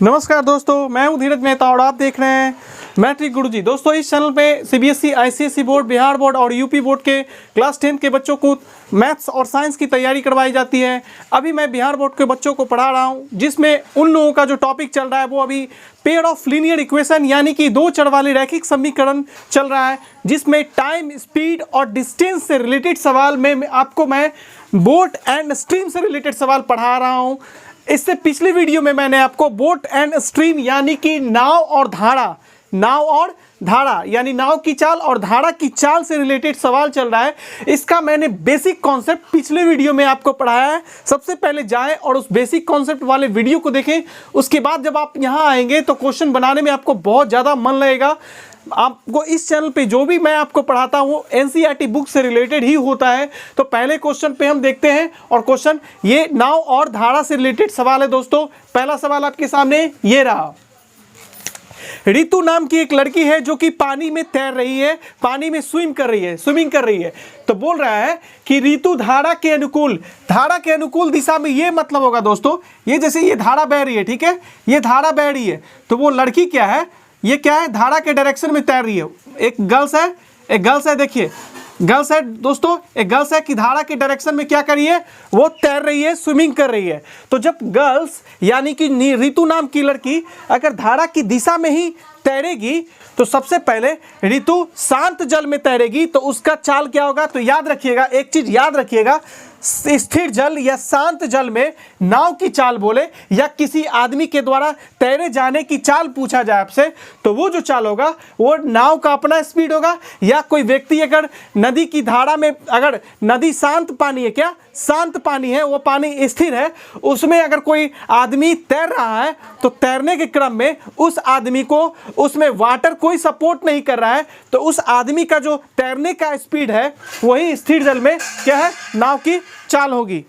नमस्कार दोस्तों, मैं हूं धीरज मेहता और आप देख रहे हैं मैट्रिक गुरुजी। दोस्तों, इस चैनल पे CBSE, ICSE board, Bihar board और यूपी बोर्ड के क्लास 10 के बच्चों को मैथ्स और साइंस की तैयारी करवाई जाती है। अभी मैं बिहार बोर्ड के बच्चों को पढ़ा रहा हूं, जिसमें उन लोगों का जो टॉपिक चल रहा है वो अभी पेयर ऑफ लीनियर इक्वेशन यानी कि दो चर वाले रैखिक समीकरण चल रहा है, जिसमें टाइम, स्पीड और डिस्टेंस से रिलेटेड सवाल में आपको मैं बोट एंड स्ट्रीम से रिलेटेड सवाल पढ़ा रहा हूँ। इससे पिछली वीडियो में मैंने आपको बोट एंड स्ट्रीम यानी कि नाव और धारा यानी नाव की चाल और धारा की चाल से रिलेटेड सवाल चल रहा है। इसका मैंने बेसिक कॉन्सेप्ट पिछले वीडियो में आपको पढ़ाया है। सबसे पहले जाएं और उस बेसिक कॉन्सेप्ट वाले वीडियो को देखें। उसके बाद जब आप यहां आएंगे तो क्वेश्चन बनाने में आपको बहुत ज़्यादा मन लगेगा। आपको इस चैनल पे जो भी मैं आपको पढ़ाता हूँ एनसीईआरटी बुक से रिलेटेड ही होता है। तो पहले क्वेश्चन पे हम देखते हैं, और क्वेश्चन ये नाव और धारा से रिलेटेड सवाल है। दोस्तों, पहला सवाल आपके सामने ये रहा। रितु नाम की एक लड़की है जो कि पानी में तैर रही है, पानी में स्विमिंग कर रही है। तो बोल रहा है कि रितु धारा के अनुकूल दिशा में, ये मतलब होगा दोस्तों, ये जैसे ये धारा बह रही है, ठीक है, ये धारा बह रही है, तो वो लड़की क्या है, ये क्या है, धारा के डायरेक्शन में तैर रही है। एक गर्ल्स है, देखिए गर्ल्स है दोस्तों, एक गर्ल्स है कि धारा के डायरेक्शन में क्या कर रही है, वो तैर रही है, स्विमिंग कर रही है। तो जब गर्ल्स यानी कि रितु नाम की लड़की अगर धारा की दिशा में ही तैरेगी तो सबसे पहले रितु शांत जल में तैरेगी, तो उसका चाल क्या होगा। तो याद रखिएगा, एक चीज याद रखिएगा, स्थिर जल या शांत जल में नाव की चाल बोले या किसी आदमी के द्वारा तैरे जाने की चाल पूछा जाए आपसे, तो वो जो चाल होगा वो नाव का अपना स्पीड होगा, या कोई व्यक्ति अगर नदी की धारा में, अगर नदी शांत पानी है, क्या शांत पानी है, वो पानी स्थिर है, उसमें अगर कोई आदमी तैर रहा है तो तैरने के क्रम में उस आदमी को, उसमें वाटर कोई सपोर्ट नहीं कर रहा है, तो उस आदमी का जो तैरने का स्पीड है वही स्थिर जल में क्या है, नाव की चाल होगी।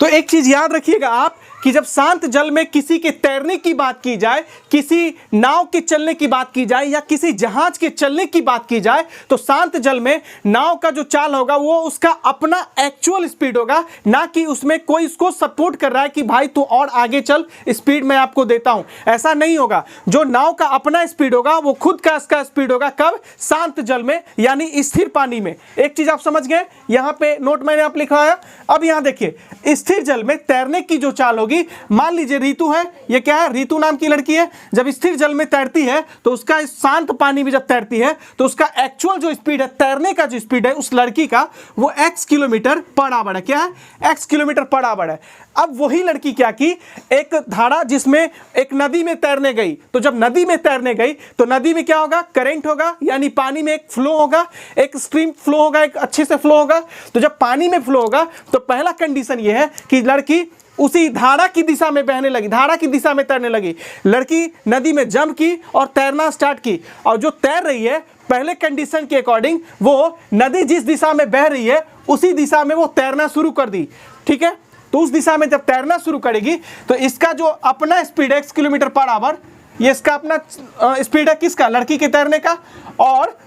तो एक चीज याद रखिएगा आप कि जब शांत जल में किसी के तैरने की बात की जाए, किसी नाव के चलने की बात की जाए या किसी जहाज के चलने की बात की जाए, तो शांत जल में नाव का जो चाल होगा वो उसका अपना एक्चुअल स्पीड होगा, ना कि उसमें कोई उसको सपोर्ट कर रहा है कि भाई तू और आगे चल, स्पीड मैं आपको देता हूं। ऐसा नहीं होगा। जो नाव का अपना स्पीड होगा वो खुद का इसका स्पीड होगा। कब? शांत जल में यानी स्थिर पानी में। एक चीज आप समझ गए, यहां पे नोट मैंने आप लिखवाया। अब यहां देखिए, स्थिर जल में तैरने की जो चाल होगी, मान लीजिए रितु है, ये क्या है, रितु नाम की लड़की है, जब स्थिर जल में तैरती है तो उसका शांत पानी में जब तैरती है तो उसका एक्चुअल जो स्पीड है, तैरने का जो स्पीड है उस लड़की का, वो x किलोमीटर पर आवर है। क्या है? x किलोमीटर पर आवर है। अब वही लड़की क्या की, एक धारा जिसमें एक नदी में तैरने गई, तो जब नदी में तैरने गई तो नदी में क्या होगा, करंट होगा, यानी पानी में एक फ्लो होगा, एक स्ट्रीम फ्लो होगा, एक अच्छे से फ्लो होगा। तो जब पानी में फ्लो होगा तो पहला कंडीशन यह है कि लड़की उसी धारा की दिशा में बहने लगी, धारा की दिशा में तैरने लगी। लड़की नदी में जंप की और तैरना स्टार्ट की, और जो तैर रही है पहले कंडीशन के अकॉर्डिंग वो नदी जिस दिशा में बह रही है उसी दिशा में वो तैरना शुरू कर दी, ठीक है। तो उस दिशा में जब तैरना शुरू करेगी तो इसका जो अपना स्पीड है x किलोमीटर पर आवर, ये इसका अपना स्पीड है, किसका, लड़की के तैरने का, और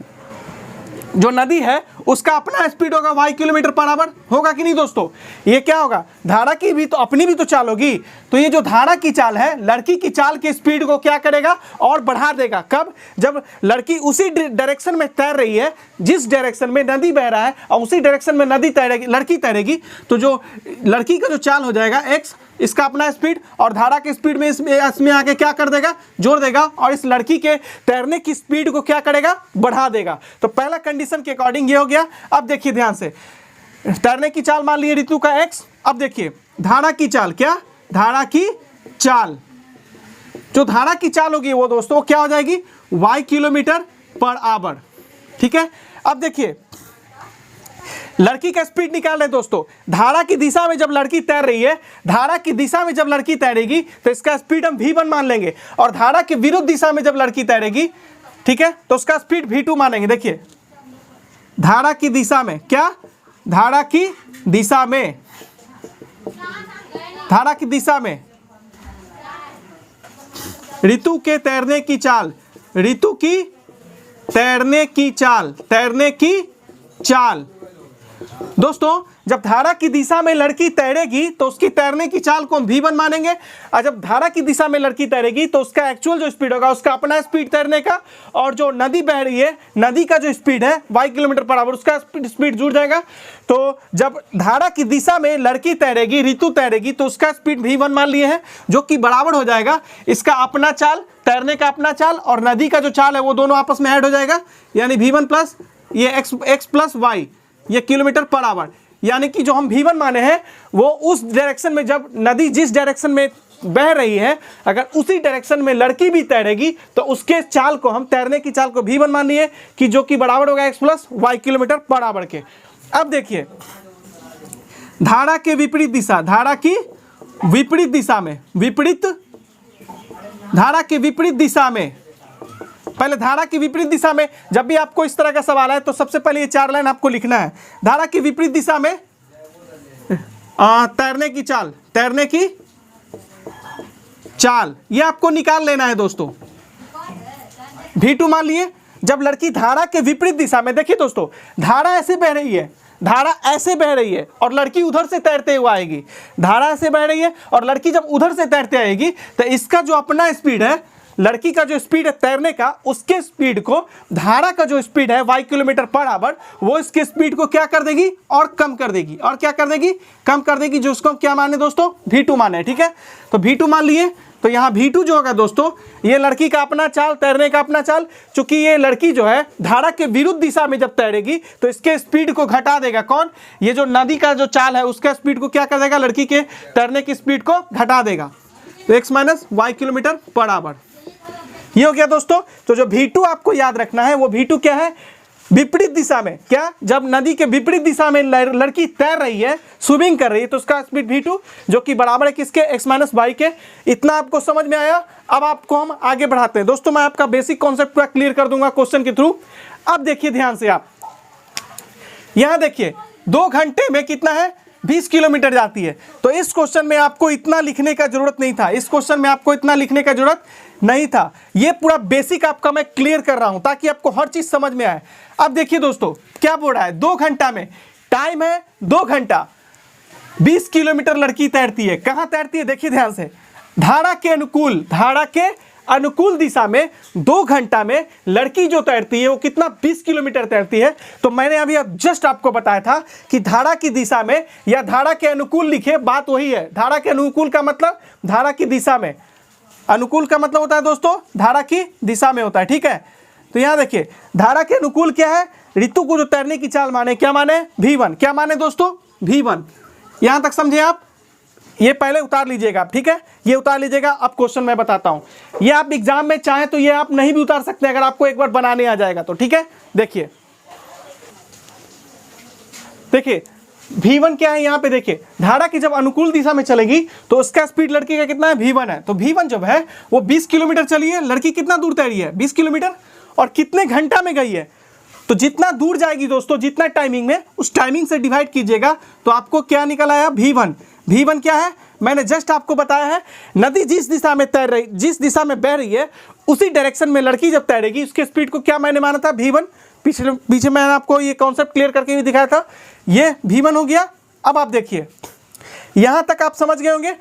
जो नदी है उसका अपना स्पीड होगा y किलोमीटर पर आवर। होगा कि नहीं दोस्तों? ये क्या होगा, धारा की भी तो अपनी भी तो चाल होगी। तो ये जो धारा की चाल है, लड़की की चाल के स्पीड को क्या करेगा, और बढ़ा देगा। कब? जब लड़की उसी डायरेक्शन में तैर रही है जिस डायरेक्शन में नदी बह रहा है, और उसी डायरेक्शन में नदी तैरेगी, लड़की तैरेगी, तो जो लड़की का जो चाल हो जाएगा x, इसका अपना स्पीड, और धारा के स्पीड में इसमें आके क्या कर देगा, जोड़ देगा, और इस लड़की के तैरने की स्पीड को क्या करेगा, बढ़ा देगा। तो पहला कंडीशन के अकॉर्डिंग ये हो गया। अब देखिए ध्यान से, तैरने की चाल मान लिए रितु का x। अब देखिए धारा की चाल, क्या, धारा की चाल, जो धारा की चाल होगी वो दोस्तों क्या हो जाएगी, y किलोमीटर पर आवर, ठीक है। अब देखिए लड़की का स्पीड निकाल रहे हैं दोस्तों। धारा की दिशा में जब लड़की तैर रही है, धारा की दिशा में जब लड़की तैरेगी तो इसका स्पीड हम v1 मान लेंगे, और धारा के विरुद्ध दिशा में जब लड़की तैरेगी, ठीक है, तो उसका स्पीड v2 मानेंगे। देखिए धारा की दिशा में, क्या, धारा की दिशा में, धारा की दिशा में रितु के तैरने की चाल, रितु की तैरने की चाल, तैरने की चाल। दोस्तों जब धारा की दिशा में लड़की तैरेगी तो उसकी तैरने की चाल को हम v1 मानेंगे, और जब धारा की दिशा में लड़की तैरेगी तो उसका एक्चुअल जो स्पीड होगा उसका अपना स्पीड तैरने का, और जो नदी बह रही है नदी का जो स्पीड है y किलोमीटर पर आवर उसका स्पीड जुड़ जाएगा। तो जब धारा की दिशा में लड़की तैरेगी, ऋतु तैरेगी, तो उसका स्पीड v1 मान लिए हैं, जो कि बराबर हो जाएगा इसका अपना चाल, तैरने का अपना चाल, और नदी का जो चाल है वो दोनों आपस में ऐड हो जाएगा, यानी v1 प्लस ये x प्लस y, ये किलोमीटर पर आवर। यानी कि जो हम v1 माने हैं वो उस डायरेक्शन में, जब नदी जिस डायरेक्शन में बह रही है अगर उसी डायरेक्शन में लड़की भी तैरेगी तो उसके चाल को हम, तैरने की चाल को v1 मान लिए, कि जो कि बराबर होगा x plus y kilometre per hour के। अब देखिए धारा के विपरीत दिशा, धारा की विपरीत दिशा में, धारा के विपरीत दिशा में, पहले धारा की विपरीत दिशा में जब भी आपको इस तरह का सवाल है तो सबसे पहले ये 4 लाइन आपको लिखना है। धारा की विपरीत दिशा में तैरने की चाल, तैरने की चाल, ये आपको निकाल लेना है दोस्तों। v2 मान लिए, जब लड़की धारा के विपरीत दिशा में, देखिए दोस्तों धारा ऐसे बह रही है, धारा ऐसे बह रही है और लड़की उधर से तैरते हुए आएगी, धारा ऐसे बह रही है और लड़की जब उधर से तैरते आएगी तो इसका जो अपना स्पीड है, लड़की का जो स्पीड है तैरने का, उसके स्पीड को धारा का जो स्पीड है y किलोमीटर पर आवर, वो इसके स्पीड को क्या कर देगी और कम कर देगी, और क्या कर देगी, कम कर देगी, जो उसको हम क्या माने दोस्तों, v2 माने। ठीक है, तो v2 मान लिए, तो यहाँ v2 जो होगा दोस्तों ये लड़की का अपना चाल, तैरने का अपना चाल, चूंकि ये लड़की जो है धारा के विरुद्ध दिशा में जब तैरेगी तो इसके स्पीड को घटा देगा कौन, ये जो नदी का जो चाल है उसका स्पीड को क्या कर देगा, लड़की के तैरने की स्पीड को घटा देगा, तो x minus y kilometre per hour. ये हो गया दोस्तों। तो जो v2 आपको याद रखना है वो v2 क्या है, विपरीत दिशा में, क्या, जब नदी के विपरीत दिशा में लड़की तैर रही है, स्विमिंग कर रही है, तो उसका स्पीड v2 जो कि बराबर है किसके, x माइनस y के। इतना आपको समझ में आया। अब आपको हम आगे बढ़ाते हैं दोस्तों, मैं आपका बेसिक कॉन्सेप्ट पूरा क्लियर कर दूंगा क्वेश्चन के थ्रू। अब देखिए ध्यान से, आप यहां देखिए 2 घंटे में कितना है, 20 किलोमीटर जाती है। तो इस क्वेश्चन में आपको इतना लिखने का जरूरत नहीं था, इस क्वेश्चन में आपको इतना लिखने का जरूरत नहीं था। ये पूरा बेसिक आपका मैं क्लियर कर रहा हूं ताकि आपको हर चीज समझ में आए। अब देखिए दोस्तों क्या बोल रहा है, 2 घंटा में, टाइम है 2 घंटा, 20 किलोमीटर लड़की तैरती है। कहां तैरती है, देखिए ध्यान से, धारा के अनुकूल, धारा के अनुकूल दिशा में 2 घंटा में लड़की जो तैरती है वो कितना, 20 किलोमीटर तैरती है। तो मैंने अभी जस्ट आपको बताया था कि धारा की दिशा में या धारा के अनुकूल लिखे, बात वही है। धारा के अनुकूल का मतलब धारा की दिशा में, अनुकूल का मतलब होता है दोस्तों धारा की दिशा में होता है। ठीक है, तो यहां देखिए धारा के अनुकूल क्या है, ऋतु को जो तैरने की चाल माने, क्या माने, v1, क्या माने दोस्तों, v1। यहां तक समझे आप, ये पहले उतार लीजिएगा आप, ठीक है, ये उतार लीजिएगा। अब क्वेश्चन मैं बताता हूं, ये आप एग्जाम में चाहे तो ये आप नहीं भी उतार सकते अगर आपको एक बार बनाने आ जाएगा तो। ठीक है, देखिए देखिए v1 क्या है, यहां पे देखिए धारा की जब अनुकूल दिशा में चलेगी तो उसका स्पीड लड़की का कितना है, v1 है। तो v1 जब है वो 20 किलोमीटर चली है, लड़की कितना दूर तैरी है, 20 किलोमीटर, और कितने घंटा में गई है। तो जितना दूर जाएगी दोस्तों, जितना टाइमिंग में, उस टाइमिंग से डिवाइड कीजिएगा तो आपको क्या निकल आया, v1। v1 क्या है, मैंने जस्ट आपको बताया है, नदी जिस दिशा में तैर रही, जिस दिशा में बह रही है उसी डायरेक्शन में लड़की जब तैरेगी उसके स्पीड को क्या मैंने माना था, v1। पीछे मैंने आपको ये कॉन्सेप्ट क्लियर करके भी दिखाया था, ये v1 हो गया। अब आप देखिए यहां तक आप समझ गए होंगे,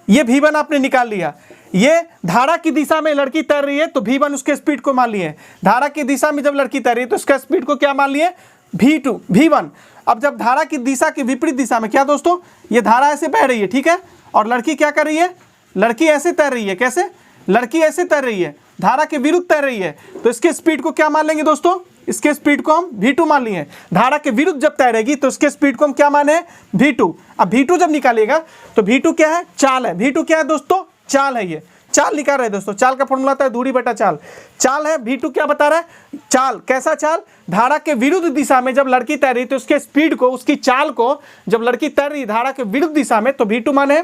ये v1 आपने निकाल लिया। ये धारा की दिशा में लड़की तैर रही है तो v1 उसके स्पीड को मान लिए, धारा की दिशा में जब लड़की तैर रही है तो उसका स्पीड को क्या मान लिए, v1। अब जब धारा की दिशा की विपरीत दिशा में, क्या दोस्तों, ये धारा ऐसे बह रही है, ठीक है, और लड़की क्या कर रही है, लड़की ऐसे तैर रही है, कैसे, लड़की ऐसे तैर रही है, धारा के विरुद्ध तैर रही है, तो इसके स्पीड को क्या मान लेंगे दोस्तों, इसके स्पीड को हम v2 मान लिए। धारा के विरुद्ध जब तैरेगी तो इसके स्पीड को हम क्या माने, v2। अब v2 जब निकालिएगा तो v2 क्या है, चाल है। v2 क्या है दोस्तों, चाल है। ये चाल निकाल रहे हैं दोस्तों, चाल का फॉर्मूला आता है दूरी बटा चाल, चाल है। v2 क्या बता रहा है, चाल, कैसा चाल, धारा के विरुद्ध दिशा में जब लड़की तैर रही तो उसके स्पीड को, उसकी चाल को, जब लड़की तैर रही धारा के विरुद्ध दिशा में तो v2 माने।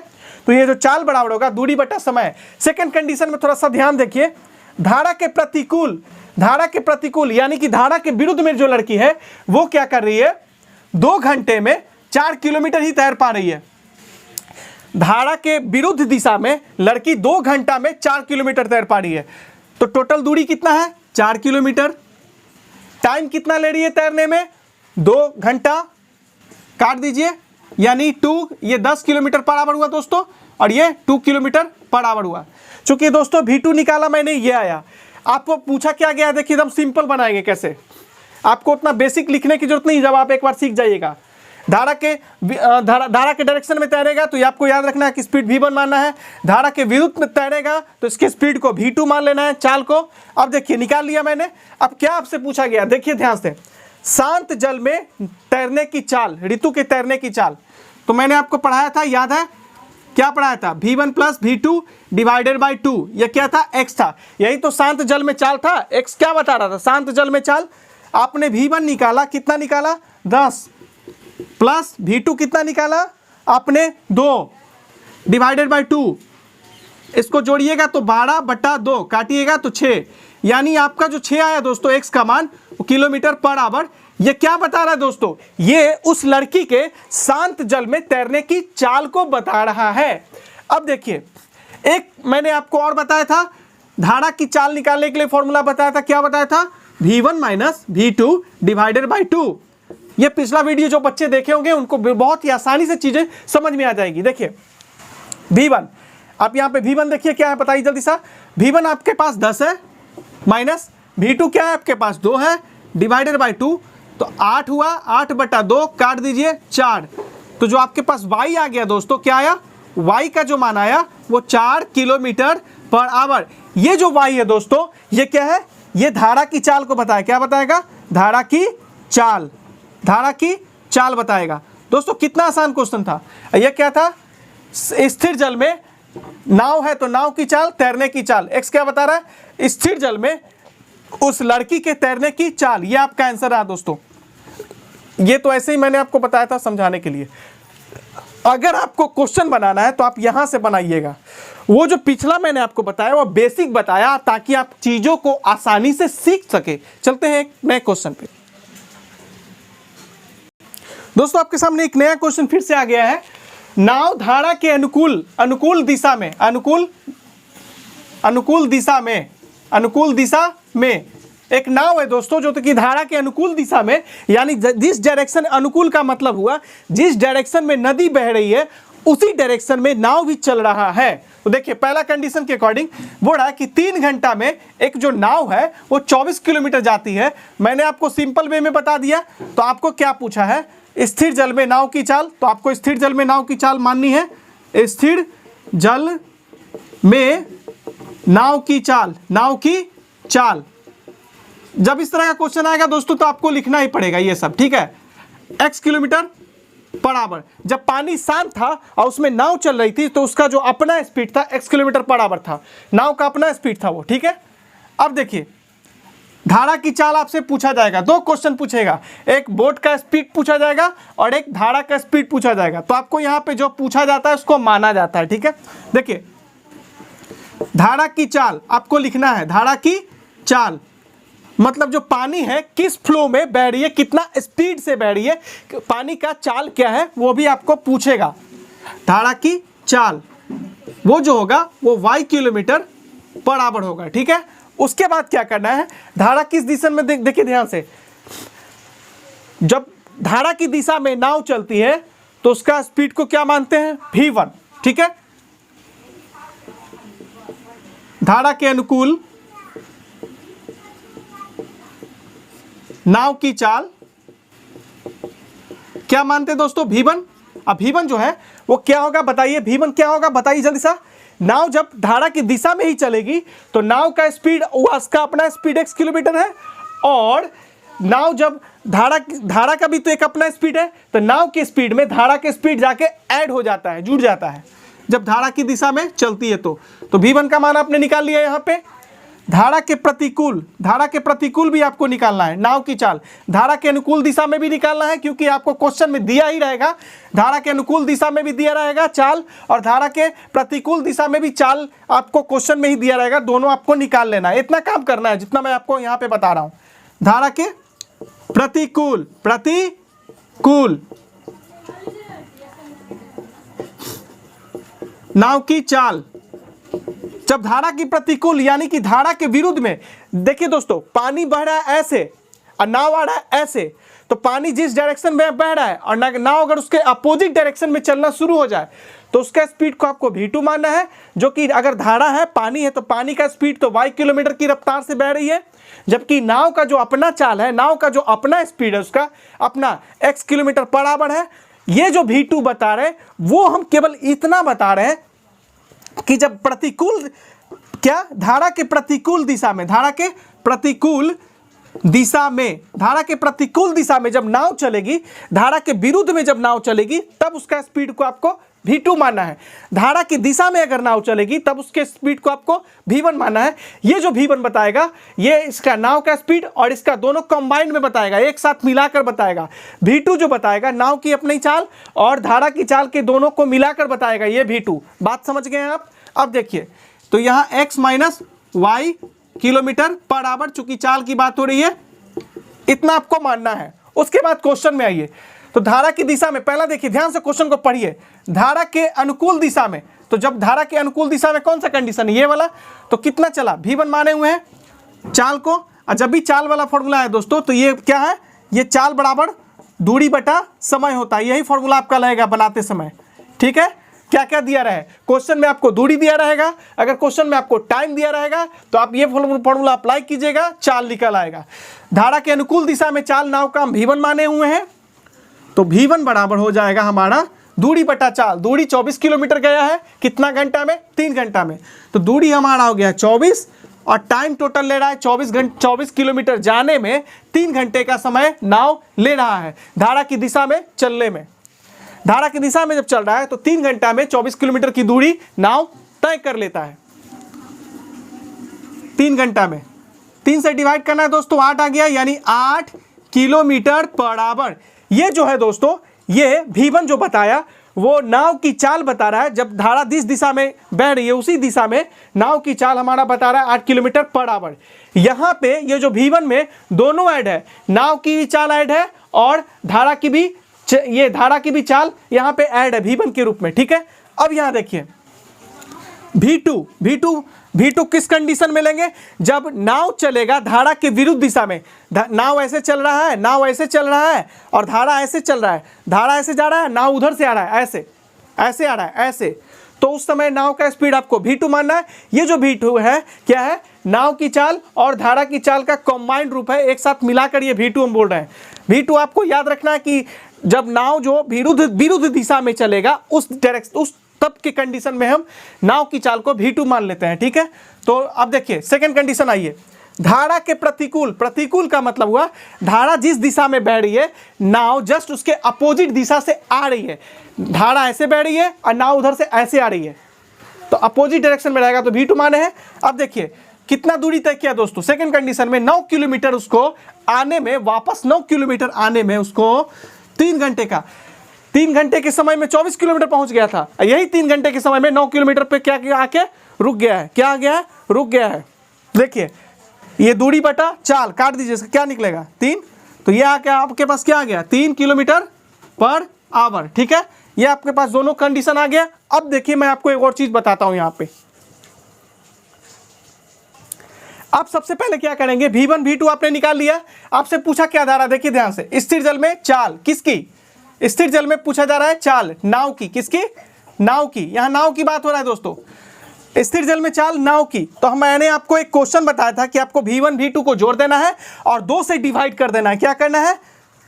तो ये जो चाल बराबर होगा दूरी बटा समय। सेकंड कंडीशन में थोड़ा सा ध्यान देखिए, धारा के प्रतिकूल, धारा के प्रतिकूल यानी कि धारा के विरुद्ध में जो लड़की है वो क्या कर रही है, 2 घंटे में 4 किलोमीटर ही तैर पा रही है। धारा के विरुद्ध दिशा में लड़की 2 घंटा में 4 किलोमीटर तैर पा रही है। तो टोटल दूरी कितना है, 4 किलोमीटर। टाइम कितना ले रही है तैरने में, 2 घंटा, काट दीजिए, यानी 2, ये 10 किलोमीटर पर आवर हुआ दोस्तों, और ये 2 किलोमीटर पर आवर हुआ। चूंकि दोस्तों V2 निकाला मैंने, ये आया। आपको पूछा क्या गया है, देखिए एकदम सिंपल बनाएंगे कैसे, आपको उतना बेसिक लिखने की जरूरत नहीं, जब आप एक बार सीख जाइएगा। धारा के डायरेक्शन में तैरेगा तो ये आपको याद रखना है कि स्पीड V1 मानना है। धारा के विरुद्ध में तैरेगा तो इसके स्पीड को V2 मान लेना है, चाल को। अब देखिए निकाल लिया मैंने। अब क्या आपसे पूछा गया, देखिए ध्यान से, शांत जल में तैरने की चाल, ऋतु के तैरने की चाल। तो मैंने आपको पढ़ाया था, याद है क्या पढ़ाया था, V1 + V2 डिवाइडेड बाई 2। यह क्या था, x था। यही तो शांत जल में चाल था। x क्या बता रहा था, शांत जल में चाल। आपने V1 निकाला, कितना निकाला, 10, प्लस V2 कितना निकाला आपने, 2 डिवाइडेड बाई 2। इसको जोड़िएगा तो 12/2, काटिएगा तो 6, यानी आपका जो 6 आया दोस्तों x का मान, वो किलोमीटर पर आवर। ये क्या बता रहा है दोस्तों, ये उस लड़की के शांत जल में तैरने की चाल को बता रहा है। अब देखिए, एक मैंने आपको और बताया था, धारा की चाल निकालने के लिए फॉर्मूला बताया था, क्या बताया था, V1 - V2 डिवाइडेड बाई 2। ये पिछला वीडियो जो बच्चे देखे होंगे उनको बहुत ही आसानी से चीजें समझ में आ जाएगी। देखिए V1, आप यहाँ पे V1 देखिए क्या है, बताइए जल्दी सा। V1 आपके पास 10 है, माइनस V2 क्या है आपके पास, 2 है, डिवाइडेड बाई 2, तो 8 हुआ, 8/2, काट दीजिए 4। तो जो आपके पास y आ गया दोस्तों, क्या आया, y का जो मान आया वो 4 किलोमीटर पर आवर। ये जो y है दोस्तों, ये क्या है, ये धारा की चाल को बताया, क्या बताएगा, धारा की चाल, धारा की चाल बताएगा। दोस्तों कितना आसान क्वेश्चन था। यह क्या था, स्थिर जल में नाव है तो नाव की चाल, तैरने की चाल। x क्या बता रहा है, स्थिर जल में उस लड़की के तैरने की चाल। ये आपका आंसर रहा दोस्तों। ये तो ऐसे ही मैंने आपको बताया था समझाने के लिए। अगर आपको क्वेश्चन बनाना है तो आप यहां से बनाइएगा। वो जो पिछला मैंने आपको बताया वो बेसिक बताया, ताकि आप चीजों को आसानी से सीख सके। चलते हैं एक नए क्वेश्चन पे। दोस्तों आपके सामने एक नया क्वेश्चन फिर से आ गया है। नाव धारा के अनुकूल दिशा में एक नाव है दोस्तों, जो कि धारा के अनुकूल दिशा में, यानी जिस डायरेक्शन, अनुकूल का मतलब हुआ जिस डायरेक्शन में नदी बह रही है उसी डायरेक्शन में नाव भी चल रहा है। तो देखिए पहला कंडीशन के अकॉर्डिंग बोल रहा है कि 3 घंटा में एक जो नाव है वो 24 किलोमीटर जाती है। मैंने आपको सिंपल वे में बता दिया। तो आपको क्या पूछा है, स्थिर जल में नाव की चाल। तो आपको स्थिर जल में नाव की चाल माननी है, स्थिर जल में नाव की चाल। जब इस तरह का क्वेश्चन आएगा दोस्तों तो आपको लिखना ही पड़ेगा ये सब, ठीक है। x kilometre per hour. जब पानी शांत था और उसमें नाव चल रही थी तो उसका जो अपना स्पीड था x किलोमीटर पर आवर था, नाव का अपना स्पीड था वो, ठीक है। अब देखिए धारा की चाल आपसे पूछा जाएगा, 2 क्वेश्चन पूछेगा, एक बोट का स्पीड पूछा जाएगा और एक धारा का स्पीड पूछा जाएगा। तो आपको यहाँ पे जो पूछा जाता है उसको माना जाता है, ठीक है। देखिए धारा की चाल आपको लिखना है, धारा की चाल मतलब जो पानी है किस फ्लो में बह रही है, कितना स्पीड से बह रही है, पानी का चाल क्या है वो भी आपको पूछेगा। धारा की चाल वो जो होगा वो y किलोमीटर पर आवर होगा, ठीक है। उसके बाद क्या करना है, धारा किस दिशा में, देखिए ध्यान से, जब धारा की दिशा में नाव चलती है तो उसका स्पीड को क्या मानते हैं, v1, ठीक है। धारा के अनुकूल नाव की चाल क्या मानते हैं दोस्तों, v1। अब v1 जो है वो क्या होगा बताइए, v1 क्या होगा बताइए जल्दी सा। नाव जब धारा की दिशा में ही चलेगी तो नाव का स्पीड, उसका अपना स्पीड x किलोमीटर है, और नाव जब धारा का भी तो एक अपना स्पीड है, तो नाव की स्पीड में धारा के स्पीड जाके ऐड हो जाता है, जुड़ जाता है जब धारा की दिशा में चलती है। तो v1 का मान आपने निकाल लिया। यहाँ पे धारा के प्रतिकूल भी आपको निकालना है, नाव की चाल। धारा के अनुकूल दिशा में भी निकालना है, क्योंकि आपको क्वेश्चन में दिया ही रहेगा। धारा के अनुकूल दिशा में भी दिया रहेगा चाल, और धारा के प्रतिकूल दिशा में भी चाल आपको क्वेश्चन में ही दिया रहेगा। दोनों आपको निकाल लेना है, इतना काम करना है जितना मैं आपको यहाँ पे बता रहा हूँ। धारा के प्रतिकूल नाव की चाल, जब धारा की प्रतिकूल यानी कि धारा के विरुद्ध में, देखिए दोस्तों पानी बह रहा है ऐसे, और नाव आ रहा है ऐसे, तो पानी जिस डायरेक्शन में बह रहा है और नाव अगर उसके अपोजिट डायरेक्शन में चलना शुरू हो जाए तो उसका स्पीड को आपको v2 मानना है, जो कि अगर धारा है, पानी है, तो पानी का स्पीड तो y किलोमीटर की रफ्तार से बह रही है, जबकि नाव का जो अपना चाल है, नाव का जो अपना स्पीड है उसका अपना x किलोमीटर पर आवर है। ये जो v2 बता रहे हैं वो हम केवल इतना बता रहे हैं कि जब प्रतिकूल क्या धारा के प्रतिकूल दिशा में, धारा के प्रतिकूल दिशा में जब नाव चलेगी, धारा के विरुद्ध में जब नाव चलेगी तब उसका स्पीड को आपको v2 मानना है। धारा की दिशा में अगर नाव चलेगी तब उसके स्पीड को आपको v1 मानना है। ये जो v1 बताएगा ये इसका नाव का स्पीड और इसका दोनों कंबाइंड में बताएगा, एक साथ मिलाकर बताएगा। v2 जो बताएगा नाव की अपनी चाल और धारा की चाल के दोनों को मिलाकर बताएगा ये v2। बात समझ गए आप? अब देखिए, तो यहाँ x minus y kilometre per hour, चूंकि चाल की बात हो रही है, इतना आपको मानना है। उसके बाद क्वेश्चन में आइए, तो धारा की दिशा में पहला देखिए, ध्यान से क्वेश्चन को पढ़िए। धारा के अनुकूल दिशा में, तो जब धारा के अनुकूल दिशा में कौन सा कंडीशन है, ये वाला, तो कितना चला, v1 माने हुए हैं चाल को, और जब भी चाल वाला फॉर्मूला है दोस्तों तो ये क्या है, ये चाल बराबर दूरी बटा समय होता है, यही फॉर्मूला आपका लगेगा बनाते समय। ठीक है, क्या क्या दिया रहे, क्वेश्चन में आपको दूरी दिया रहेगा, अगर क्वेश्चन में आपको टाइम दिया रहेगा तो आप ये फॉर्मूला अप्लाई कीजिएगा, चाल निकल आएगा। धारा के अनुकूल दिशा में चाल नाव का हम v1 माने हुए हैं, तो v1 बराबर हो जाएगा हमारा दूरी बटा चाल। दूरी 24 किलोमीटर गया है, कितना घंटा में, 3 घंटा में, तो दूरी हमारा हो गया 24 और टाइम टोटल ले रहा है 24 किलोमीटर जाने में 3 घंटे का समय नाव ले रहा है धारा की दिशा में चलने में। धारा की दिशा में जब चल रहा है तो 3 घंटा में 24 किलोमीटर की दूरी नाव तय कर लेता है। 3 घंटा में 3 से डिवाइड करना है दोस्तों, 8 आ गया, यानी 8 किलोमीटर पर आवर। ये जो है दोस्तों, ये v1 जो बताया वो नाव की चाल बता रहा है, जब धारा जिस दिशा में बह रही है उसी दिशा में नाव की चाल हमारा बता रहा है 8 किलोमीटर पर आवर। यहाँ पे ये जो v1 में दोनों ऐड है, नाव की भी चाल ऐड है और धारा की भी, ये धारा की भी चाल यहाँ पे ऐड है v1 के रूप में। ठीक है, अब यहाँ देखिए v2 किस कंडीशन में लेंगे, जब नाव चलेगा धारा के विरुद्ध दिशा में। नाव ऐसे चल रहा है, नाव ऐसे चल रहा है और धारा ऐसे चल रहा है, धारा ऐसे जा रहा है, नाव उधर से आ रहा है, ऐसे आ रहा है, ऐसे, तो उस समय नाव का स्पीड आपको v2 मानना है। ये जो v2 है क्या है, नाव की चाल और धारा की चाल का कंबाइंड रूप है, एक साथ मिलाकर ये v2 हम बोल रहे हैं। v2 आपको याद रखना है कि जब नाव जो विरुद्ध दिशा में चलेगा उस तब के कंडीशन में हम नाव की चाल को v2 मान लेते हैं। ठीक है, तो अब देखिए सेकंड कंडीशन आइए, धारा के प्रतिकूल का मतलब हुआ धारा जिस दिशा में बह रही है, नाव जस्ट उसके अपोजिट दिशा से आ रही है। धारा ऐसे बह रही है और नाव उधर से ऐसे आ रही है, तो अपोजिट डायरेक्शन में रहेगा, तो v2 माने हैं। अब देखिए कितना दूरी तय किया दोस्तों, सेकंड कंडीशन में 9 किलोमीटर उसको आने में, वापस 9 किलोमीटर आने में उसको 3 घंटे का, 3 घंटे के समय में 24 किलोमीटर पहुंच गया था, यही 3 घंटे के समय में 9 किलोमीटर पे क्या किया, आके रुक गया है। क्या आ गया है, रुक गया है। देखिए ये दूरी बटा चाल काट दीजिए, इसका क्या निकलेगा 3, तो ये आके आपके पास क्या आ गया 3 किलोमीटर पर आवर। ठीक है, ये आपके पास दोनों कंडीशन आ गया। अब देखिए मैं आपको एक और चीज बताता हूं यहाँ पे। आप सबसे पहले क्या करेंगे, v1 v2 आपने निकाल लिया, आपसे पूछा क्या धारा, देखिए ध्यान से, स्थिर जल में चाल किसकी, स्थिर जल में पूछा जा रहा है चाल नाव की, किसकी, नाव की, यहां नाव की बात हो रहा है दोस्तों, स्थिर जल में चाल नाव की। तो मैंने आपको एक क्वेश्चन बताया था कि आपको v1 v2 को जोड़ देना है और 2 से डिवाइड कर देना है। क्या करना है,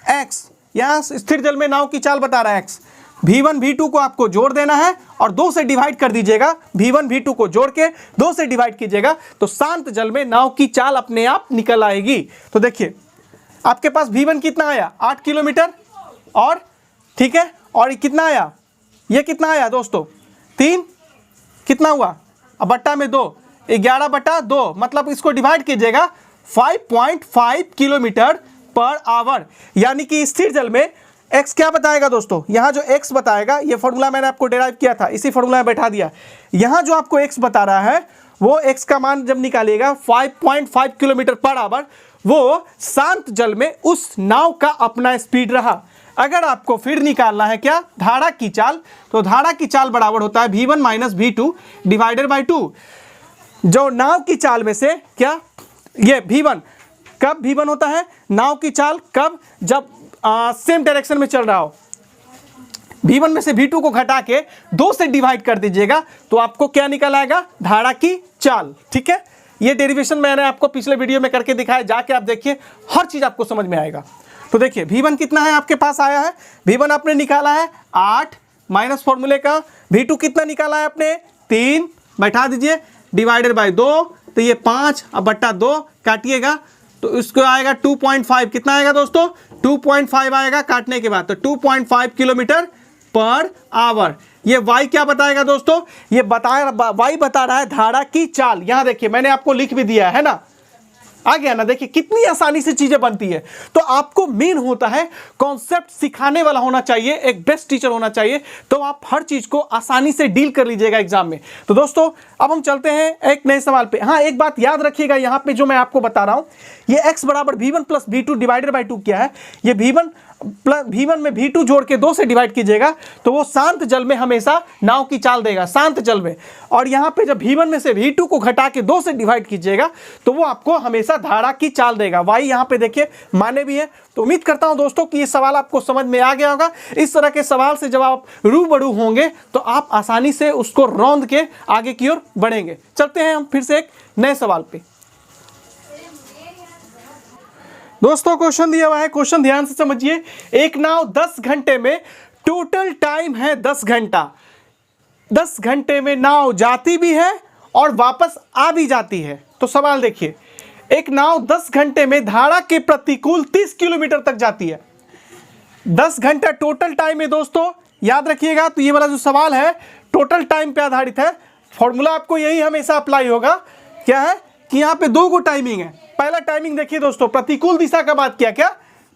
x, यहां स्थिर जल में नाव की चाल बता रहा है x, v1 v2 को आपको जोड़ देना है और 2 से डिवाइड कर दीजिएगा, v1 v2 को जोड़ के 2 से डिवाइड कीजिएगा तो शांत जल में नाव की चाल अपने आप निकल आएगी। तो देखिए आपके पास v1 कितना आया 8 किलोमीटर, और ठीक है, और कितना आया, ये कितना आया दोस्तों 3, कितना हुआ, अब बट्टा में 2, 11/2, मतलब इसको डिवाइड कीजिएगा 5.5 किलोमीटर पर आवर। यानी कि स्थिर जल में x क्या बताएगा दोस्तों, यहाँ जो x बताएगा, ये फॉर्मूला मैंने आपको डिराइव किया था, इसी फॉर्मूला में बैठा दिया। यहाँ जो आपको x बता रहा है वो x का मान जब निकालिएगा 5.5 किलोमीटर पर आवर, वो शांत जल में उस नाव का अपना स्पीड रहा। अगर आपको फिर निकालना है क्या, धारा की चाल, तो धारा की चाल बराबर होता है v1 minus v2 divided by 2। जो नाव की चाल में से क्या, ये v1 कब V1 होता है? नाव की चाल कब? जब सेम डायरेक्शन में चल रहा हो। V1 में से V2 को घटा के 2 से डिवाइड कर दीजिएगा तो आपको क्या निकल आएगा? धारा की चाल। ठीक है, ये डेरिवेशन मैंने आपको पिछले वीडियो में करके दिखाया, जाके आप देखिए, हर चीज आपको समझ में आएगा। तो देखिए V1 कितना है आपके पास आया है? V1 आपने निकाला है 8 माइनस फॉर्मूले का। V2 कितना निकाला है आपने? 3, बैठा दीजिए, डिवाइडेड बाय 2, तो ये 5, अब बट्टा 2 काटिएगा तो इसको आएगा 2.5। कितना आएगा दोस्तों? 2.5 आएगा काटने के बाद, तो 2.5 किलोमीटर पर आवर। ये y क्या बताएगा दोस्तों? ये y बता रहा है धारा की चाल। यहां देखिए मैंने आपको लिख भी दिया है ना, आ गया ना? देखिए कितनी आसानी से चीजें बनती है। तो आपको मेन होता है कॉन्सेप्ट सिखाने वाला होना चाहिए, एक बेस्ट टीचर होना चाहिए, तो आप हर चीज को आसानी से डील कर लीजिएगा एग्जाम में। तो दोस्तों अब हम चलते हैं एक नए सवाल पे। हाँ, एक बात याद रखिएगा, यहाँ पे जो मैं आपको बता रहा हूं, ये x बराबर V1 plus V2 divided by 2 क्या है? ये V1 में V2 जोड़ के 2 से डिवाइड कीजिएगा तो वो शांत जल में हमेशा नाव की चाल देगा, शांत जल में। और यहाँ पे जब V1 में से V2 को घटा के 2 से डिवाइड कीजिएगा तो वो आपको हमेशा धारा की चाल देगा। y यहाँ पे देखिए माने भी है। तो उम्मीद करता हूं दोस्तों कि ये सवाल आपको समझ में आ गया होगा। इस तरह के सवाल से जब आप रूबरू होंगे तो आप आसानी से उसको रौंद के आगे की ओर बढ़ेंगे। चलते हैं हम फिर से एक नए सवाल पे। दोस्तों क्वेश्चन दिया हुआ है, क्वेश्चन ध्यान से समझिए। एक नाव 10 घंटे में, टोटल टाइम है 10 घंटा। 10 घंटे में नाव जाती भी है और वापस आ भी जाती है। तो सवाल देखिए, एक नाव 10 घंटे में धारा के प्रतिकूल 30 किलोमीटर तक जाती है। 10 घंटा टोटल टाइम है दोस्तों, याद रखिएगा। तो ये वाला जो सवाल है टोटल टाइम पे आधारित है। फॉर्मूला आपको यही हमेशा अप्लाई होगा। क्या है कि यहाँ पे 2 गो टाइमिंग है। पहला टाइमिंग देखिए दोस्तों, प्रतिकूल दिशा का बात किया। क्या?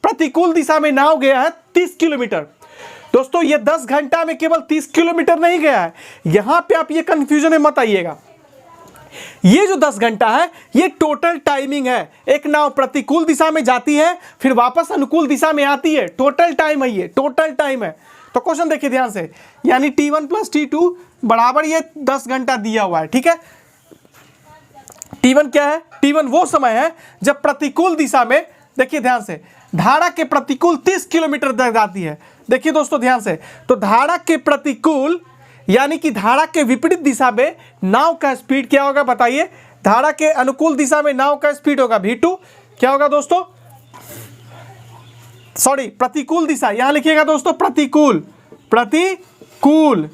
प्रतिकूल दिशा में नाव गया है 30 किलोमीटर। दोस्तों ये 10 घंटा में केवल 30 किलोमीटर नहीं गया है। यहां पे आप ये कंफ्यूजन में मत आइएगा। ये जो 10 घंटा है ये टोटल टाइमिंग है। एक नाव प्रतिकूल दिशा में जाती है फिर वापस अनुकूल दिशा में आती है, टोटल टाइम है, ये टोटल टाइम है। तो क्वेश्चन देखिए ध्यान से, यानी T1 प्लस T2 बराबर ये 10 घंटा दिया हुआ है। ठीक है, T1 क्या है? T1 वो समय है जब प्रतिकूल दिशा में, देखिए ध्यान से, धारा के प्रतिकूल 30 किलोमीटर तक जाती है। देखिए दोस्तों ध्यान से, तो धारा के प्रतिकूल यानी कि धारा के विपरीत दिशा में नाव का स्पीड क्या होगा बताइए? धारा के अनुकूल दिशा में नाव का स्पीड होगा V2। क्या होगा दोस्तों? सॉरी, प्रतिकूल दिशा, यहां लिखिएगा दोस्तों प्रतिकूल, प्रतिकूल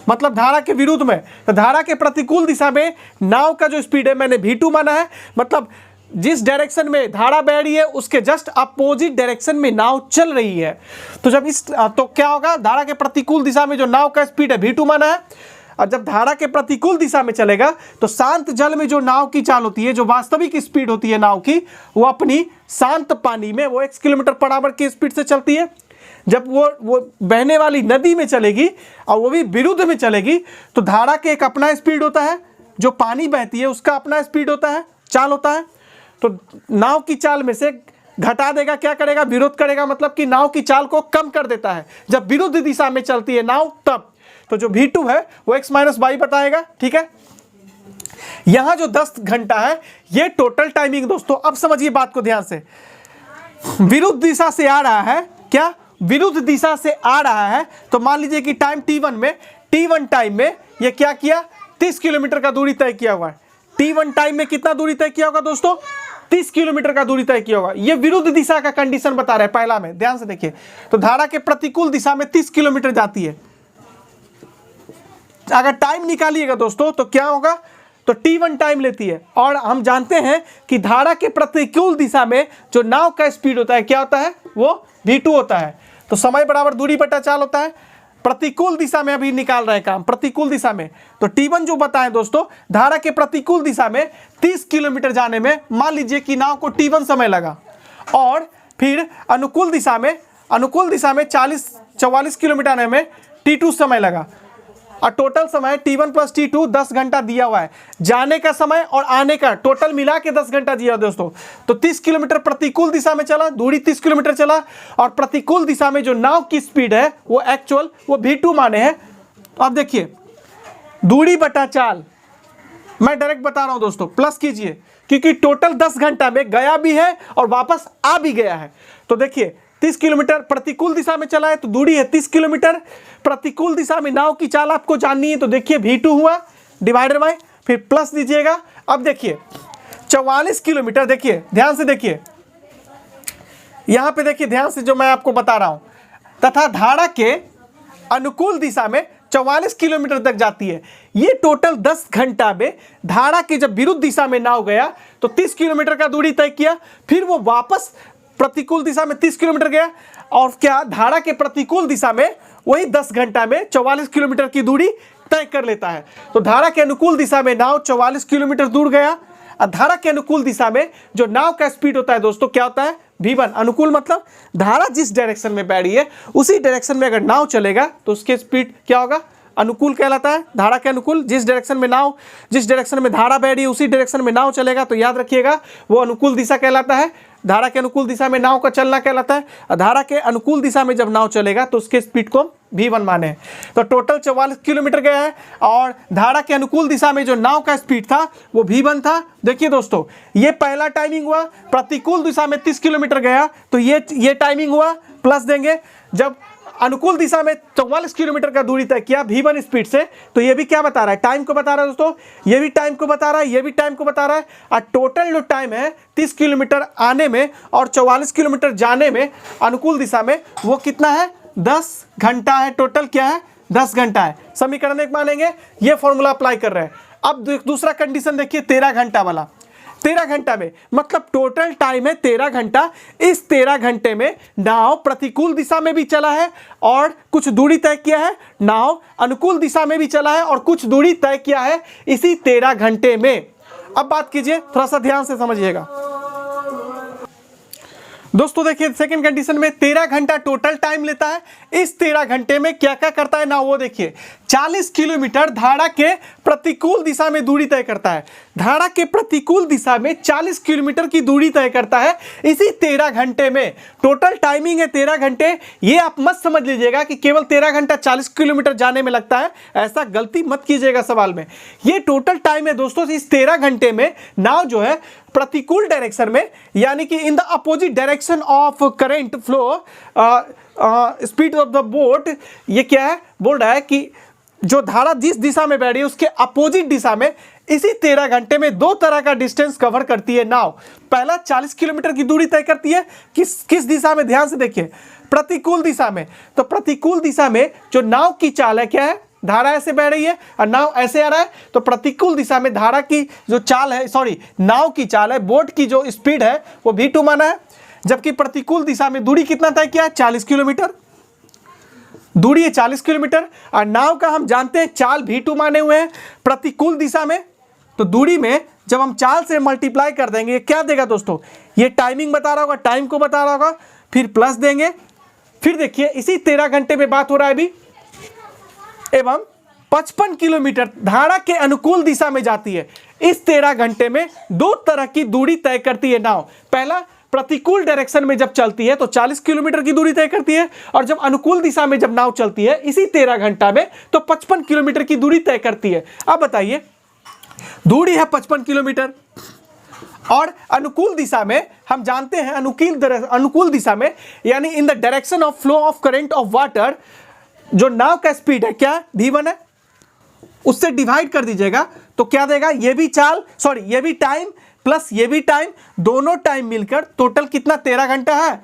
मतलब धारा के विरुद्ध में। तो धारा के प्रतिकूल दिशा में नाव का जो स्पीड है मैंने V2 माना है, मतलब जिस डायरेक्शन में धारा बह रही है उसके जस्ट अपोजिट डायरेक्शन में नाव चल रही है। तो जब तो क्या होगा? धारा के प्रतिकूल दिशा में जो नाव का स्पीड है V2 माना है, और जब धारा के प्रतिकूल दिशा में चलेगा तो शांत जल में जो नाव की चाल होती है, जो वास्तविक स्पीड होती है नाव की, वो अपनी शांत पानी में वो 1 किलोमीटर पर आवर की स्पीड से चलती है। जब वो बहने वाली नदी में चलेगी और वो भी विरुद्ध में चलेगी तो धारा के एक अपना स्पीड होता है, जो पानी बहती है उसका अपना स्पीड होता है, चाल होता है। तो नाव की चाल में से घटा देगा, क्या करेगा? विरोध करेगा, मतलब कि नाव की चाल को कम कर देता है जब विरुद्ध दिशा में चलती है नाव तब। तो जो V2 है वो x माइनस y बताएगा। ठीक है, यहां जो 10 घंटा है ये टोटल टाइमिंग दोस्तों। अब समझिए बात को ध्यान से, विरुद्ध दिशा से आ रहा है। क्या? विरुद्ध दिशा से आ रहा है। तो मान लीजिए कि टाइम T1 टाइम में ये क्या किया? 30 किलोमीटर का दूरी तय किया हुआ है। T1 टाइम में कितना दूरी तय किया होगा दोस्तों? 30 किलोमीटर का दूरी तय किया होगा। ये विरुद्ध दिशा का कंडीशन बता रहा है पहला में, ध्यान से देखिए। तो धारा के प्रतिकूल दिशा में 30 किलोमीटर जाती है। अगर टाइम निकालिएगा दोस्तों तो क्या होगा? तो T1 टाइम लेती है। और हम जानते हैं कि धारा के प्रतिकूल दिशा में जो नाव का स्पीड होता है क्या होता है? वो V2 होता है। तो समय बराबर दूरी बटा चाल होता है। प्रतिकूल दिशा में अभी निकाल रहे हैं काम, प्रतिकूल दिशा में। तो T1 जो बताएं दोस्तों, धारा के प्रतिकूल दिशा में 30 किलोमीटर जाने में मान लीजिए कि नाव को T1 समय लगा, और फिर अनुकूल दिशा में 44 किलोमीटर आने में T2 समय लगा। और टोटल समय T1 प्लस T2 10 घंटा दिया हुआ है। जाने का समय और आने का टोटल मिला के 10 घंटा दिया दोस्तों। तो 30 किलोमीटर प्रतिकूल दिशा में चला, दूरी 30 किलोमीटर चला, और प्रतिकूल दिशा में जो नाव की स्पीड है वो एक्चुअल वो V2 माने हैं। अब देखिए दूरी बटा चाल, मैं डायरेक्ट बता रहा हूं दोस्तों, प्लस कीजिए, क्योंकि टोटल 10 घंटा में गया भी है और वापस आ भी गया है। तो देखिए 30 किलोमीटर प्रतिकूल दिशा में चला है तो दूरी है 30 किलोमीटर। प्रतिकूल दिशा में नाव की चाल आपको जाननी है, तो देखिए v2 हुआ डिवाइडेड बाय, फिर प्लस दीजिएगा। अब देखिए 44 किलोमीटर, देखिए ध्यान से देखिए, यहां पे देखिए ध्यान से जो मैं आपको बता रहा हूं, तथा धारा के अनुकूल दिशा में 44 किलोमीटर तक जाती है। ये टोटल 10 घंटा में धारा के जब विरुद्ध दिशा में नाव गया तो 30 किलोमीटर का दूरी तय किया, फिर वो वापस प्रतिकूल दिशा में 30 किलोमीटर गया, और क्या धारा के प्रतिकूल दिशा में वही 10 घंटा में 44 किलोमीटर की दूरी तय कर लेता है। तो धारा के अनुकूल दिशा में नाव 44 किलोमीटर दूर गया। धारा के अनुकूल दिशा में जो नाव का स्पीड होता है दोस्तों क्या होता है, v1। अनुकूल मतलब धारा जिस डायरेक्शन में बह रही है उसी डायरेक्शन में अगर नाव चलेगा तो उसके स्पीड क्या होगा, अनुकूल कहलाता है। धारा के अनुकूल जिस डायरेक्शन में धारा बह रही है उसी डायरेक्शन में नाव चलेगा तो याद रखिएगा वो अनुकूल दिशा कहलाता है। धारा के अनुकूल दिशा में नाव का चलना कहलाता है। धारा के अनुकूल दिशा में जब नाव चलेगा तो उसके स्पीड को v1 माने। तो टोटल 44 किलोमीटर गया है और धारा के अनुकूल दिशा में जो नाव का स्पीड था वो v1 था। देखिए दोस्तों ये पहला टाइमिंग हुआ, प्रतिकूल दिशा में 30 किलोमीटर गया तो ये टाइमिंग हुआ, प्लस देंगे। जब अनुकूल दिशा में 44 किलोमीटर का दूरी तय किया v1 स्पीड से, तो ये भी क्या बता रहा है, टाइम को बता रहा है दोस्तों, ये भी टाइम को बता रहा है, ये भी टाइम को बता रहा है। और टोटल जो टाइम है 30 किलोमीटर आने में और 44 किलोमीटर जाने में अनुकूल दिशा में, वो कितना है, 10 घंटा है। टोटल क्या है, 10 घंटा है। समीकरण एक मानेंगे, ये फॉर्मूला अप्लाई कर रहे हैं। अब दूसरा कंडीशन देखिए 13 घंटा वाला। 13 घंटा में मतलब टोटल टाइम है 13 घंटा। इस 13 घंटे में नाव प्रतिकूल दिशा में भी चला है और कुछ दूरी तय किया है, नाव अनुकूल दिशा में भी चला है और कुछ दूरी तय किया है इसी 13 घंटे में। अब बात कीजिए, थोड़ा सा ध्यान से समझिएगा दोस्तों। देखिए सेकंड कंडीशन में 13 घंटा टोटल टाइम लेता है। इस 13 घंटे में क्या क्या करता है ना, वो देखिए 40 किलोमीटर धारा के प्रतिकूल दिशा में दूरी तय करता है। धारा के प्रतिकूल दिशा में 40 किलोमीटर की दूरी तय करता है इसी 13 घंटे में। टोटल टाइमिंग है 13 घंटे। ये आप मत समझ लीजिएगा कि केवल 13 घंटा 40 किलोमीटर जाने में लगता है, ऐसा गलती मत कीजिएगा सवाल में। ये टोटल टाइम है दोस्तों। इस 13 घंटे में नाव जो है प्रतिकूल डायरेक्शन में, यानी कि in the opposite direction of current flow speed of the boat, ये क्या है, बोल रहा है कि जो धारा जिस दिशा में बह रही है उसके अपोजिट दिशा में इसी 13 घंटे में 2 तरह का डिस्टेंस कवर करती है नाव। पहला 40 किलोमीटर की दूरी तय करती है किस दिशा में, ध्यान से देखिए, प्रतिकूल दिशा में। तो प्रतिकूल दिशा में जो नाव की चाल है क्या है, धारा ऐसे बह रही है और नाव ऐसे आ रहा है, तो प्रतिकूल दिशा में धारा की जो चाल है, नाव की चाल है, बोट की जो स्पीड है वो v2 माना है। जबकि प्रतिकूल दिशा में दूरी कितना तय किया है, 40 किलोमीटर। दूरी है 40 किलोमीटर और नाव का हम जानते हैं चाल v2 माने हुए हैं प्रतिकूल दिशा में। तो दूरी में जब हम चाल से मल्टीप्लाई कर देंगे, ये क्या देगा दोस्तों, ये टाइमिंग बता रहा होगा, टाइम को बता रहा होगा, फिर प्लस देंगे। फिर देखिए इसी 13 घंटे में बात हो रहा है अभी, एवं 55 किलोमीटर धारा के अनुकूल दिशा में जाती है। इस 13 घंटे में 2 तरह की दूरी तय करती है नाव। पहला, प्रतिकूल डायरेक्शन में जब चलती है तो 40 किलोमीटर की दूरी तय करती है, और जब अनुकूल दिशा में जब नाव चलती है इसी 13 घंटा में तो 55 किलोमीटर की दूरी तय करती है। अब बताइए, दूरी है 55 किलोमीटर और अनुकूल दिशा में हम जानते हैं, अनुकूल दिशा में यानी in the direction of flow of current of water, जो नाव का स्पीड है क्या, v1 है, उससे डिवाइड कर दीजिएगा तो क्या देगा, ये भी ये भी टाइम प्लस ये भी टाइम, दोनों टाइम मिलकर टोटल कितना, 13 घंटा है।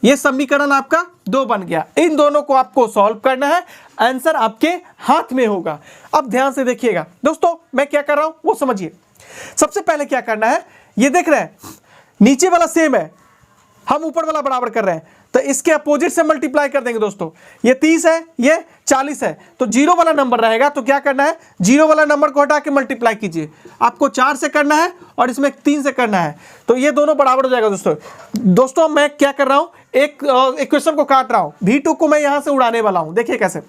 ये समीकरण आपका 2 बन गया। इन दोनों को आपको सॉल्व करना है, आंसर आपके हाथ में होगा। अब ध्यान से देखिएगा दोस्तों, मैं क्या कर रहा हूं वो समझिए। सबसे पहले क्या करना है, ये देख रहे हैं नीचे वाला सेम है, हम ऊपर वाला बराबर कर रहे हैं, तो इसके अपोजिट से मल्टीप्लाई कर देंगे दोस्तों। ये 30 है, ये 40 है, तो 0 वाला नंबर रहेगा। तो क्या करना है, 0 वाला नंबर को हटा के मल्टीप्लाई कीजिए। आपको 4 से करना है और इसमें 3 से करना है, तो ये दोनों बराबर हो जाएगा दोस्तों। मैं क्या कर रहा हूं, एक इक्वेशन को काट रहा हूं, v2 को मैं यहां से उड़ाने वाला हूं। देखिए कैसे,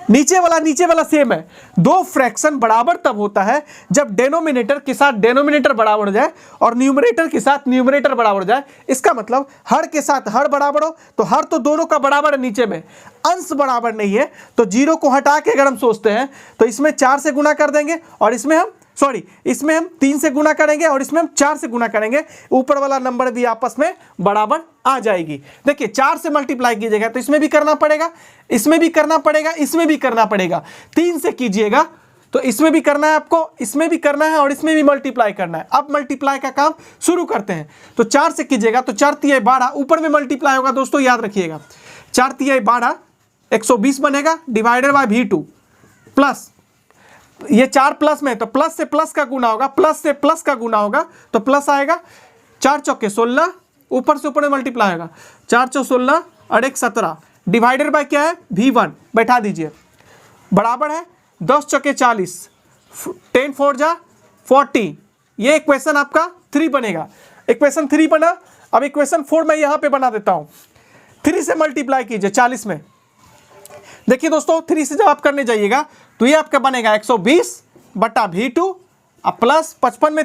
नीचे वाला सेम है। 2 फ्रैक्शन बराबर तब होता है जब डेनोमिनेटर के साथ डेनोमिनेटर बराबर हो जाए और न्यूमरेटर के साथ न्यूमरेटर बराबर हो जाए। इसका मतलब हर के साथ हर बराबर हो, तो हर तो दोनों का बराबर है, नीचे में अंश बराबर नहीं है, तो 0 को हटा के अगर हम सोचते हैं तो इसमें 4 से गुना कर देंगे और इसमें हम सॉरी, इसमें हम 3 से गुना करेंगे और इसमें हम 4 से गुना करेंगे, ऊपर वाला नंबर भी आपस में बराबर आ जाएगी। देखिए 4 से मल्टीप्लाई कीजिएगा तो इसमें भी करना पड़ेगा, इसमें भी करना पड़ेगा, इसमें भी करना पड़ेगा। 3 से कीजिएगा तो इसमें भी करना है आपको, इसमें भी करना है और इसमें भी मल्टीप्लाई करना है। अब मल्टीप्लाई का काम शुरू करते हैं। तो 4 से कीजिएगा तो 4 तिहाई 12, ऊपर में मल्टीप्लाई होगा दोस्तों, याद रखिएगा। 4 तिहाई 12 120 बनेगा, डिवाइडेड बाय V2 प्लस ये 4 प्लस में, तो प्लस से प्लस का गुना होगा, प्लस से प्लस का गुना होगा तो प्लस आएगा। 4 चौके 16, ऊपर से ऊपर में मल्टीप्लाई होगा, 4 चौ 16 और 1 17, डिवाइडेड बाय क्या है V1, बैठा दीजिए, बराबर है 10 चौके 40, 10 4 जा 40। ये इक्वेशन आपका 3 बनेगा। इक्वेशन 3 बना। अब इक्वेशन 4 मैं यहाँ पे बना देता हूँ। 3 से मल्टीप्लाई कीजिए 40 में। देखिए दोस्तों 3 से जब आप करने जाइएगा तो ये आपका बनेगा 120 बटा V2 अब प्लस 55 में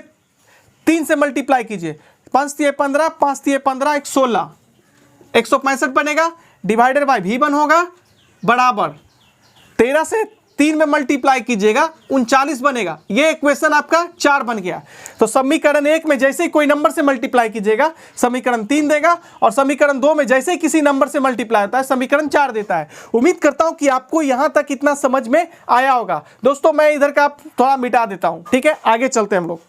3 से मल्टीप्लाई कीजिए, 5 तिहाई 15, 5 तिहाई 15, 16, 165 बनेगा, डिवाइडेड बाय V1 होगा, बराबर 13 से 3 में मल्टीप्लाई कीजिएगा 39 बनेगा। ये इक्वेशन आपका 4 बन गया। तो समीकरण 1 में जैसे ही कोई नंबर से मल्टीप्लाई कीजिएगा समीकरण 3 देगा, और समीकरण 2 में जैसे ही किसी नंबर से मल्टीप्लाई होता है समीकरण 4 देता है। उम्मीद करता हूं कि आपको यहां तक इतना समझ में आया होगा। दोस्तों मैं इधर का थोड़ा मिटा देता हूं, ठीक है, आगे चलते हैं हम लोग।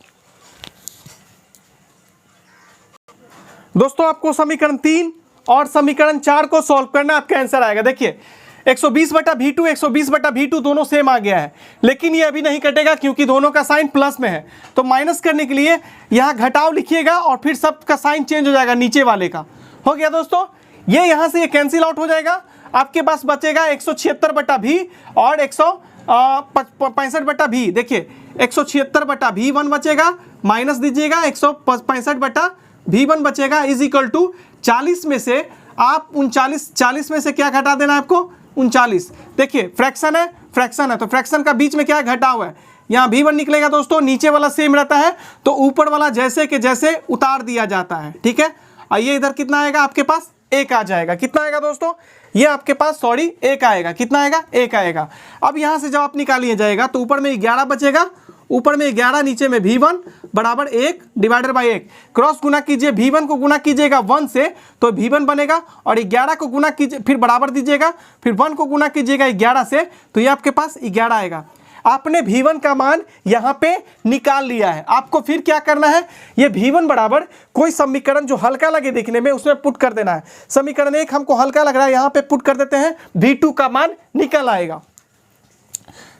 दोस्तों आपको समीकरण 3 और समीकरण 4 को सॉल्व करना, आपका आंसर आएगा। देखिए 120 बटा V2, 120 बटा V2 दोनों सेम आ गया है, लेकिन ये अभी नहीं कटेगा क्योंकि दोनों का साइन प्लस में है। तो माइनस करने के लिए यहाँ घटाव लिखिएगा और फिर सब का साइन चेंज हो जाएगा, नीचे वाले का हो गया। दोस्तों ये यहाँ से ये कैंसिल आउट हो जाएगा, आपके पास बचेगा 176 बटा V और 165 बटा V। देखिए 176 बटा V1 बचेगा, माइनस दीजिएगा 165 बटा V1 बचेगा, इज इक्वल टू 40 में से आप 40 में से क्या घटा देना है आपको, 39। देखिए फ्रैक्शन है, फ्रैक्शन है तो फ्रैक्शन का बीच में क्या है, घटा हुआ है। यहाँ V1 निकलेगा दोस्तों, नीचे वाला सेम रहता है तो ऊपर वाला जैसे के जैसे उतार दिया जाता है, ठीक है। आइए इधर कितना आएगा आपके पास, 1 आ जाएगा। कितना आएगा दोस्तों, ये आपके पास 1 आएगा। कितना आएगा, 1 आएगा। अब यहाँ से जब आप निकालिए जाएगा तो ऊपर में 11 बचेगा, ऊपर में 11 नीचे में V1 बराबर 1 डिवाइडेड बाय 1। क्रॉस गुना कीजिए, V1 को गुना कीजिएगा 1 से तो V1 बनेगा, और 11 को गुना कीजिए, फिर बराबर दीजिएगा, फिर 1 को गुना कीजिएगा 11 से तो ये आपके पास 11 आएगा। आपने V1 का मान यहाँ पे निकाल लिया है। आपको फिर क्या करना है, ये V1 बराबर कोई समीकरण जो हल्का लगे देखने में उसमें पुट कर देना है। समीकरण 1 हमको हल्का लग रहा है, यहाँ पे पुट कर देते हैं, V2 का मान निकल आएगा।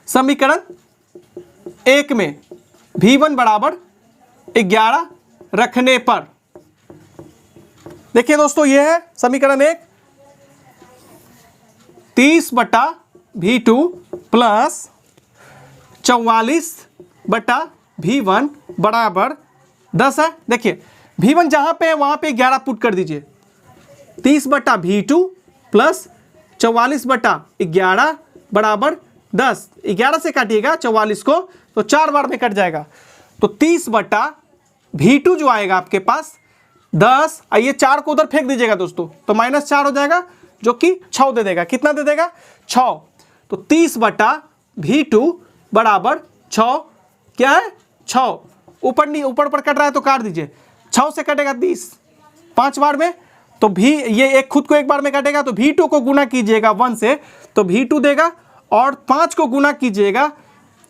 समीकरण 1 में V1 बराबर 11 रखने पर, देखिए दोस्तों ये है समीकरण 1, 30 बटा V2 प्लस 44 बटा V1 बराबर 10 है। देखिए V1 जहां पे है वहां पे 11 पुट कर दीजिए, 30 बटा V2 प्लस 44 बटा 11 बराबर 10। 11 से काटिएगा 44 को तो 4 बार में कट जाएगा, तो 30 बटा V2 जो आएगा आपके पास 10, आइए 4 को उधर फेंक दीजिएगा दोस्तों तो -4 हो जाएगा जो कि 6 दे देगा। कितना दे देगा, 6। तो 30 बटा V2 बराबर 6, क्या है 6। ऊपर पर कट रहा है तो काट दीजिए, 6 से कटेगा 30 5 बार में, तो ये एक खुद को एक बार में काटेगा तो V2 को गुना कीजिएगा 1 से तो V2 देगा, और 5 को गुना कीजिएगा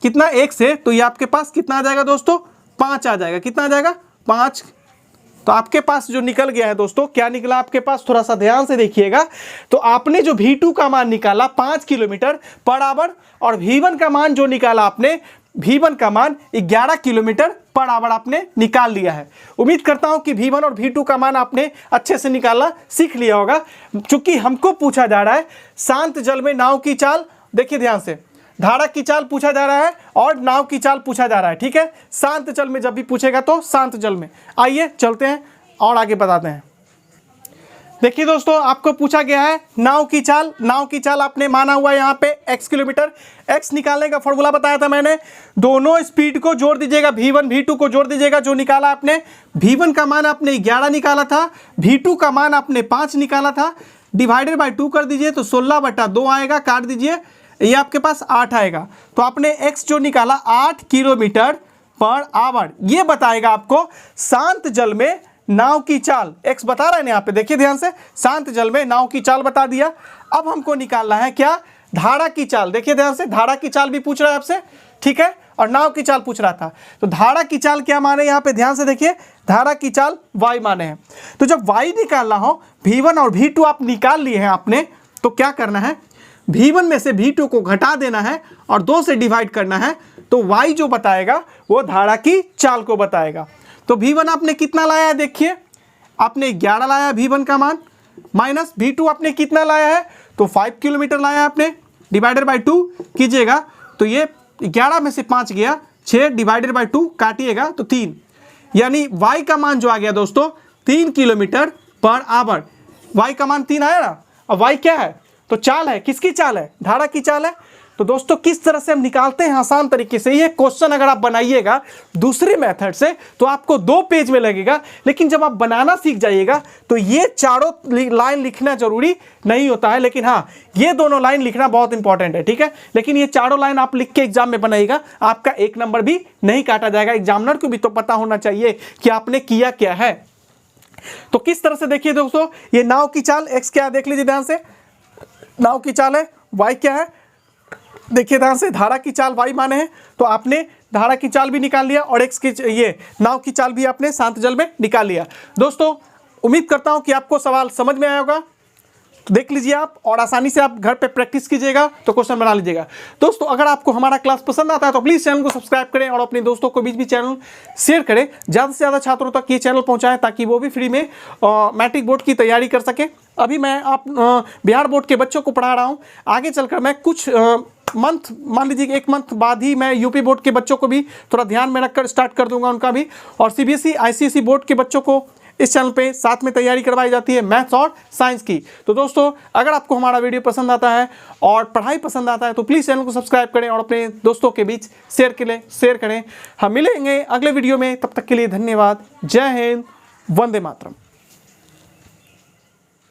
कितना 1 से तो ये आपके पास कितना आ जाएगा दोस्तों, 5 आ जाएगा। कितना आ जाएगा, 5। तो आपके पास जो निकल गया है दोस्तों, क्या निकला आपके पास, थोड़ा सा ध्यान से देखिएगा। तो आपने जो V2 का मान निकाला 5 किलोमीटर पर आवर, और V1 का मान जो निकाला आपने, V1 का मान 11 किलोमीटर पर आवर आपने निकाल लिया है। उम्मीद करता हूं कि V1 और V2 का मान आपने अच्छे से निकालना सीख लिया होगा। चूंकि हमको पूछा जा रहा है शांत जल में नाव की चाल, देखिए ध्यान से, धारा की चाल पूछा जा रहा है और नाव की चाल पूछा जा रहा है, ठीक है। शांत जल में जब भी पूछेगा तो शांत जल में। आइए चलते हैं और आगे बताते हैं। देखिए दोस्तों आपको पूछा गया है नाव की चाल। नाव की चाल आपने माना हुआ है यहाँ पे x किलोमीटर। x निकालने का फॉर्मूला बताया था मैंने, दोनों स्पीड को जोड़ दीजिएगा, V1 V2 को जोड़ दीजिएगा। जो निकाला आपने, V1 का मान आपने 11 निकाला था, V2 का मान आपने 5 निकाला था, डिवाइडेड बाय 2 कर दीजिए तो 16 बटा 2 आएगा, काट दीजिए, ये आपके पास 8 आएगा। तो आपने x जो निकाला 8 किलोमीटर पर आवर, ये बताएगा आपको शांत जल में नाव की चाल। एक्स बता रहा है ना यहाँ पे, देखिए ध्यान से, शांत जल में नाव की चाल बता दिया। अब हमको निकालना है क्या, धारा की चाल। देखिए ध्यान से, धारा की चाल भी पूछ रहा है आपसे, ठीक है, और नाव की चाल पूछ रहा था। तो धारा की चाल क्या माने यहाँ पे, ध्यान से देखिए, धारा की चाल y माने हैं। तो जब y निकालना हो, v1 और v2 आप निकाल लिए हैं आपने, तो क्या करना है, v1 में से v2 को घटा देना है और 2 से डिवाइड करना है, तो y जो बताएगा वो धारा की चाल को बताएगा। तो v1 आपने कितना लाया है, देखिए आपने 11 लाया v1 का मान, माइनस v2 आपने कितना लाया है, तो 5 किलोमीटर लाया आपने, डिवाइडेड बाई 2 कीजिएगा, तो ये 11 में से 5 गया, 6 डिवाइडेड बाई 2 काटिएगा तो 3, यानी y का मान जो आ गया दोस्तों 3 किलोमीटर पर आवर। y का मान 3 आया ना। अब y क्या है, तो चाल है, किसकी चाल है, धारा की चाल है। तो दोस्तों किस तरह से हम निकालते हैं आसान तरीके से, ये क्वेश्चन अगर आप बनाइएगा दूसरे मेथड से तो आपको 2 पेज में लगेगा, लेकिन जब आप बनाना सीख जाइएगा तो ये चारों लाइन लिखना जरूरी नहीं होता है, लेकिन हाँ ये दोनों लाइन लिखना बहुत इंपॉर्टेंट है, ठीक है। लेकिन ये चारों लाइन आप लिख के एग्जाम में बनाइएगा, आपका 1 नंबर भी नहीं काटा जाएगा। एग्जामिनर को भी तो पता होना चाहिए कि आपने किया क्या है। तो किस तरह से देखिए दोस्तों, ये नाव की चाल x क्या है, देख लीजिए ध्यान से, नाव की चाल है, y क्या है, देखिए ध्यान से, धारा की चाल y माने हैं, तो आपने धारा की चाल भी निकाल लिया और x की ये नाव की चाल भी आपने शांत जल में निकाल लिया। दोस्तों उम्मीद करता हूं कि आपको सवाल समझ में आया होगा, तो देख लीजिए आप और आसानी से आप घर पे प्रैक्टिस कीजिएगा तो क्वेश्चन बना लीजिएगा। दोस्तों अगर आपको हमारा क्लास पसंद आता है तो प्लीज़ चैनल को सब्सक्राइब करें और अपने दोस्तों को बीच भी चैनल शेयर करें, ज़्यादा से ज़्यादा छात्रों तक ये चैनल पहुँचाएं ताकि वो भी फ्री में मैट्रिक बोर्ड की तैयारी कर सकें। अभी मैं आप बिहार बोर्ड के बच्चों को पढ़ा रहा हूँ, आगे चलकर मैं कुछ मंथ, मान लीजिए 1 मंथ बाद ही मैं यूपी बोर्ड के बच्चों को भी थोड़ा ध्यान में रखकर स्टार्ट कर दूंगा उनका भी, और सीबीएसई आईसीएसई बोर्ड के बच्चों को इस चैनल पे साथ में तैयारी करवाई जाती है मैथ्स और साइंस की। तो दोस्तों अगर आपको हमारा वीडियो पसंद आता है और पढ़ाई पसंद आता है तो प्लीज़ चैनल को सब्सक्राइब करें और अपने दोस्तों के बीच शेयर करें। हम मिलेंगे अगले वीडियो में, तब तक के लिए धन्यवाद। जय हिंद, वंदे मातरम।